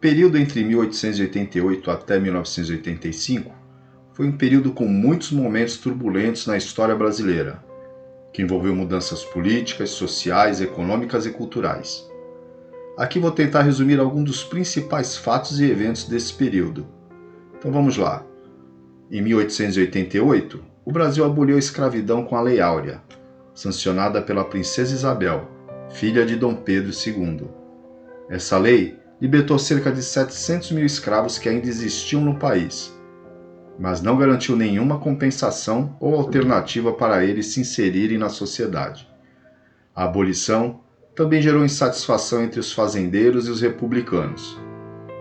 período entre 1888 até 1985 foi um período com muitos momentos turbulentos na história brasileira, que envolveu mudanças políticas, sociais, econômicas e culturais. Aqui vou tentar resumir alguns dos principais fatos e eventos desse período. Então vamos lá. Em 1888, o Brasil aboliu a escravidão com a Lei Áurea, sancionada pela Princesa Isabel, filha de Dom Pedro II. Essa lei libertou cerca de 700 mil escravos que ainda existiam no país, mas não garantiu nenhuma compensação ou alternativa para eles se inserirem na sociedade. A abolição também gerou insatisfação entre os fazendeiros e os republicanos,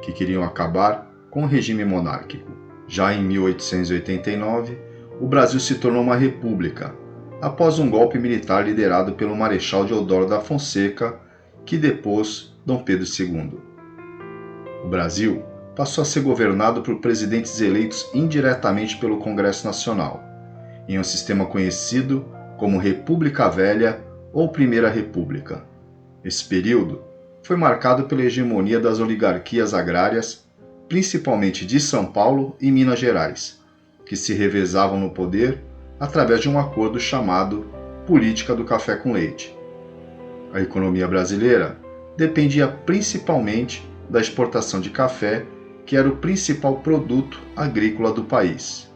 que queriam acabar com o regime monárquico. Já em 1889, o Brasil se tornou uma república, após um golpe militar liderado pelo Marechal Deodoro da Fonseca, que depôs Dom Pedro II. O Brasil passou a ser governado por presidentes eleitos indiretamente pelo Congresso Nacional, em um sistema conhecido como República Velha ou Primeira República. Esse período foi marcado pela hegemonia das oligarquias agrárias, principalmente de São Paulo e Minas Gerais, que se revezavam no poder através de um acordo chamado Política do Café com Leite. A economia brasileira dependia principalmente da exportação de café, que era o principal produto agrícola do país.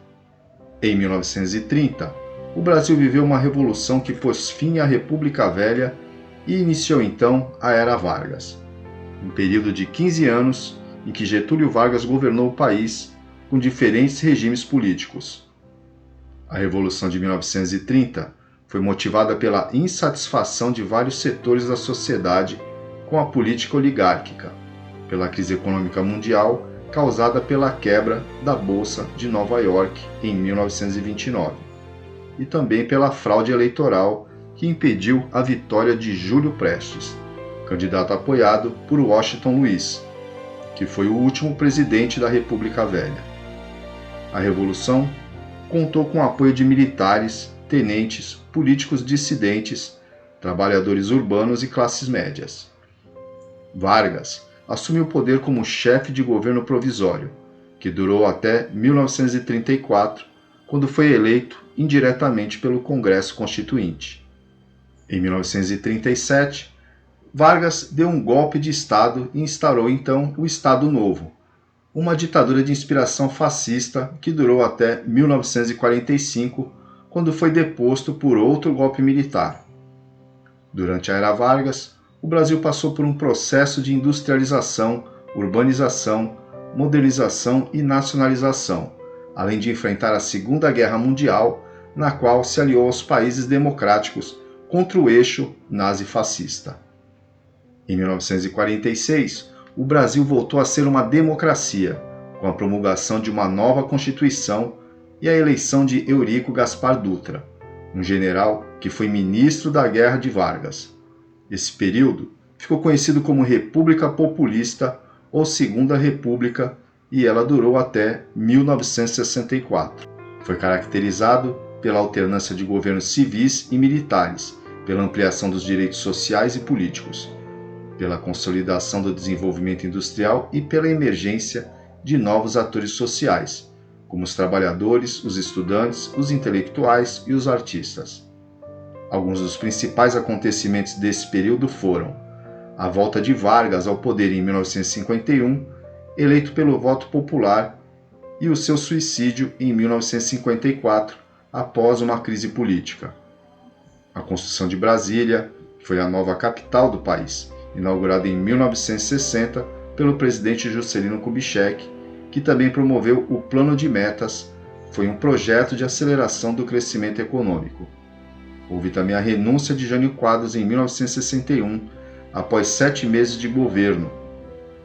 Em 1930, o Brasil viveu uma revolução que pôs fim à República Velha e iniciou então a Era Vargas, um período de 15 anos em que Getúlio Vargas governou o país com diferentes regimes políticos. A Revolução de 1930 foi motivada pela insatisfação de vários setores da sociedade com a política oligárquica, pela crise econômica mundial causada pela quebra da Bolsa de Nova York em 1929, e também pela fraude eleitoral que impediu a vitória de Júlio Prestes, candidato apoiado por Washington Luiz, que foi o último presidente da República Velha. A Revolução contou com o apoio de militares, tenentes, políticos dissidentes, trabalhadores urbanos e classes médias. Vargas assumiu o poder como chefe de governo provisório, que durou até 1934, quando foi eleito indiretamente pelo Congresso Constituinte. Em 1937, Vargas deu um golpe de Estado e instaurou então o Estado Novo, uma ditadura de inspiração fascista que durou até 1945, quando foi deposto por outro golpe militar. Durante a Era Vargas, o Brasil passou por um processo de industrialização, urbanização, modernização e nacionalização, além de enfrentar a Segunda Guerra Mundial, na qual se aliou aos países democráticos contra o eixo nazi-fascista. Em 1946, o Brasil voltou a ser uma democracia, com a promulgação de uma nova Constituição e a eleição de Eurico Gaspar Dutra, um general que foi ministro da Guerra de Vargas. Esse período ficou conhecido como República Populista ou Segunda República e ela durou até 1964. Foi caracterizado pela alternância de governos civis e militares, pela ampliação dos direitos sociais e políticos, pela consolidação do desenvolvimento industrial e pela emergência de novos atores sociais, como os trabalhadores, os estudantes, os intelectuais e os artistas. Alguns dos principais acontecimentos desse período foram a volta de Vargas ao poder em 1951, eleito pelo voto popular, e o seu suicídio em 1954, após uma crise política. A construção de Brasília, que foi a nova capital do país, inaugurada em 1960 pelo presidente Juscelino Kubitschek, que também promoveu o Plano de Metas, foi um projeto de aceleração do crescimento econômico. Houve também a renúncia de Jânio Quadros em 1961, após 7 meses de governo,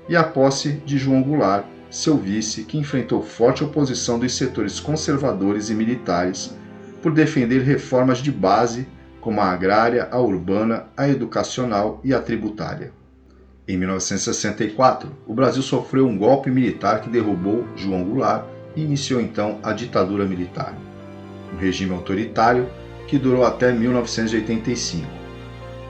e a posse de João Goulart, seu vice, que enfrentou forte oposição dos setores conservadores e militares por defender reformas de base como a agrária, a urbana, a educacional e a tributária. Em 1964, o Brasil sofreu um golpe militar que derrubou João Goulart e iniciou então a ditadura militar, um regime autoritário que durou até 1985.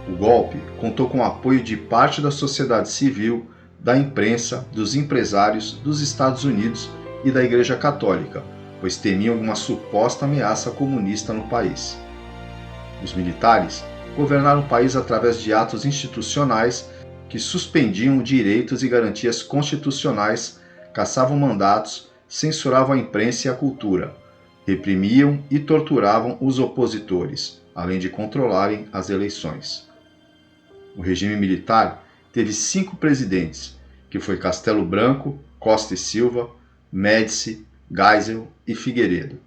O golpe contou com o apoio de parte da sociedade civil, da imprensa, dos empresários, dos Estados Unidos e da Igreja Católica, pois temiam uma suposta ameaça comunista no país. Os militares governaram o país através de atos institucionais que suspendiam direitos e garantias constitucionais, caçavam mandatos, censuravam a imprensa e a cultura, reprimiam e torturavam os opositores, além de controlarem as eleições. O regime militar teve 5 presidentes, que foi Castelo Branco, Costa e Silva, Médici, Geisel e Figueiredo.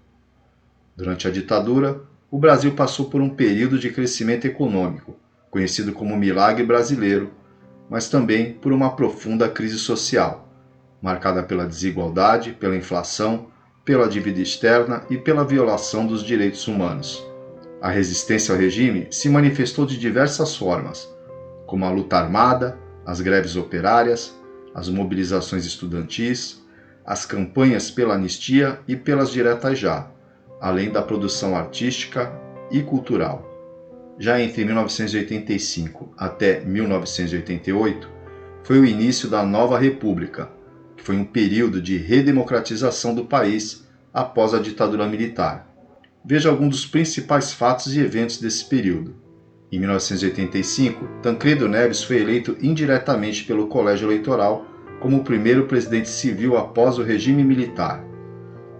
Durante a ditadura, o Brasil passou por um período de crescimento econômico, conhecido como Milagre Brasileiro, mas também por uma profunda crise social, marcada pela desigualdade, pela inflação, pela dívida externa e pela violação dos direitos humanos. A resistência ao regime se manifestou de diversas formas, como a luta armada, as greves operárias, as mobilizações estudantis, as campanhas pela anistia e pelas diretas já, além da produção artística e cultural. Já entre 1985 até 1988, foi o início da Nova República, que foi um período de redemocratização do país após a ditadura militar. Veja alguns dos principais fatos e eventos desse período. Em 1985, Tancredo Neves foi eleito indiretamente pelo Colégio Eleitoral como o primeiro presidente civil após o regime militar.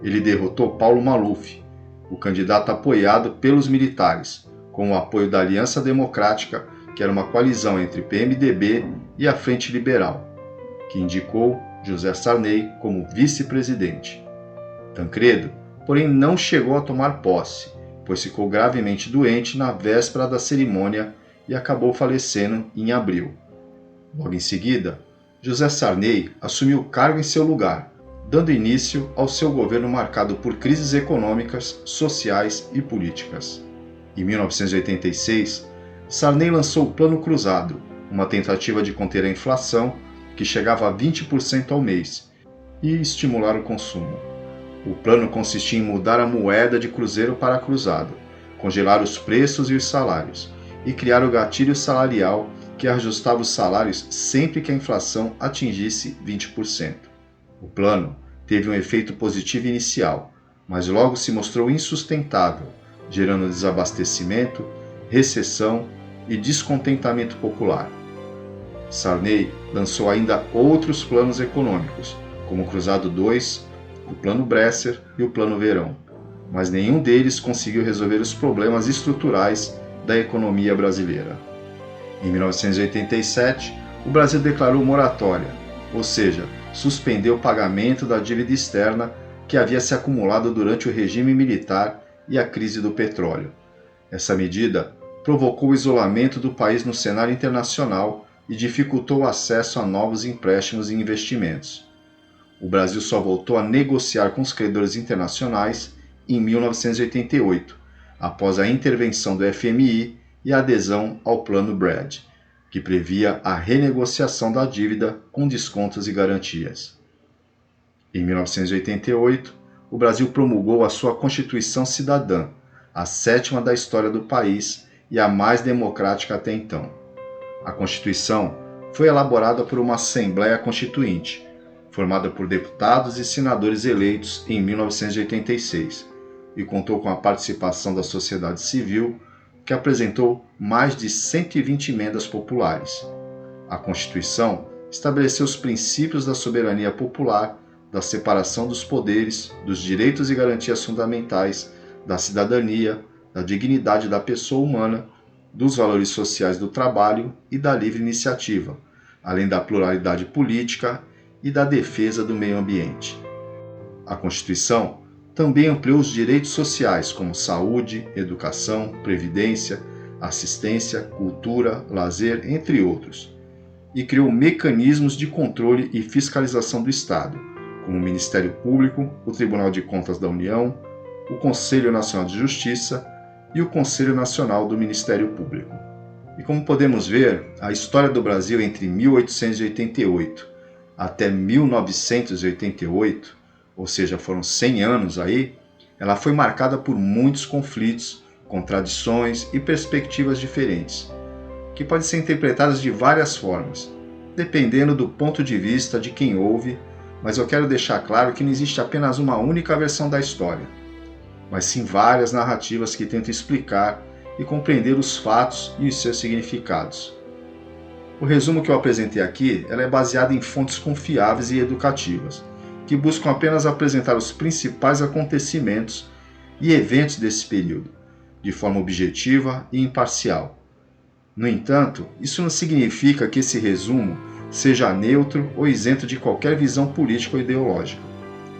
Ele derrotou Paulo Maluf, o candidato apoiado pelos militares, com o apoio da Aliança Democrática, que era uma coalizão entre PMDB e a Frente Liberal, que indicou José Sarney como vice-presidente. Tancredo, porém, não chegou a tomar posse, pois ficou gravemente doente na véspera da cerimônia e acabou falecendo em abril. Logo em seguida, José Sarney assumiu o cargo em seu lugar, dando início ao seu governo marcado por crises econômicas, sociais e políticas. Em 1986, Sarney lançou o Plano Cruzado, uma tentativa de conter a inflação que chegava a 20% ao mês e estimular o consumo. O plano consistia em mudar a moeda de cruzeiro para cruzado, congelar os preços e os salários e criar o gatilho salarial que ajustava os salários sempre que a inflação atingisse 20%. O plano teve um efeito positivo inicial, mas logo se mostrou insustentável, gerando desabastecimento, recessão e descontentamento popular. Sarney lançou ainda outros planos econômicos, como o Cruzado II, o Plano Bresser e o Plano Verão, mas nenhum deles conseguiu resolver os problemas estruturais da economia brasileira. Em 1987, o Brasil declarou moratória, ou seja, suspendeu o pagamento da dívida externa que havia se acumulado durante o regime militar e a crise do petróleo. Essa medida provocou o isolamento do país no cenário internacional e dificultou o acesso a novos empréstimos e investimentos. O Brasil só voltou a negociar com os credores internacionais em 1988, após a intervenção do FMI e a adesão ao Plano BRAD, que previa a renegociação da dívida com descontos e garantias. Em 1988, o Brasil promulgou a sua Constituição Cidadã, a 7ª da história do país e a mais democrática até então. A Constituição foi elaborada por uma Assembleia Constituinte, formada por deputados e senadores eleitos em 1986, e contou com a participação da sociedade civil, que apresentou mais de 120 emendas populares. A Constituição estabeleceu os princípios da soberania popular, da separação dos poderes, dos direitos e garantias fundamentais, da cidadania, da dignidade da pessoa humana, dos valores sociais do trabalho e da livre iniciativa, além da pluralidade política e da defesa do meio ambiente. A Constituição também ampliou os direitos sociais como saúde, educação, previdência, assistência, cultura, lazer, entre outros, e criou mecanismos de controle e fiscalização do Estado, como o Ministério Público, o Tribunal de Contas da União, o Conselho Nacional de Justiça e o Conselho Nacional do Ministério Público. E como podemos ver, a história do Brasil entre 1888 até 1988, ou seja, foram 100 anos aí, ela foi marcada por muitos conflitos, contradições e perspectivas diferentes, que podem ser interpretadas de várias formas, dependendo do ponto de vista de quem ouve, mas eu quero deixar claro que não existe apenas uma única versão da história, mas sim várias narrativas que tentam explicar e compreender os fatos e os seus significados. O resumo que eu apresentei aqui ela é baseado em fontes confiáveis e educativas, que buscam apenas apresentar os principais acontecimentos e eventos desse período, de forma objetiva e imparcial. No entanto, isso não significa que esse resumo seja neutro ou isento de qualquer visão política ou ideológica.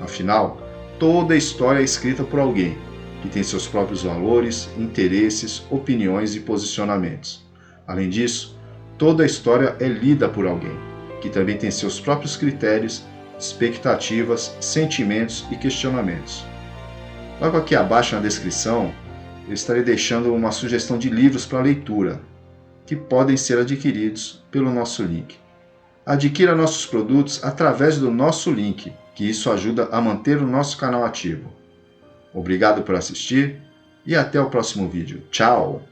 Afinal, toda a história é escrita por alguém, que tem seus próprios valores, interesses, opiniões e posicionamentos. Além disso, toda a história é lida por alguém, que também tem seus próprios critérios, expectativas, sentimentos e questionamentos. Logo aqui abaixo na descrição, eu estarei deixando uma sugestão de livros para leitura, que podem ser adquiridos pelo nosso link. Adquira nossos produtos através do nosso link, que isso ajuda a manter o nosso canal ativo. Obrigado por assistir e até o próximo vídeo. Tchau!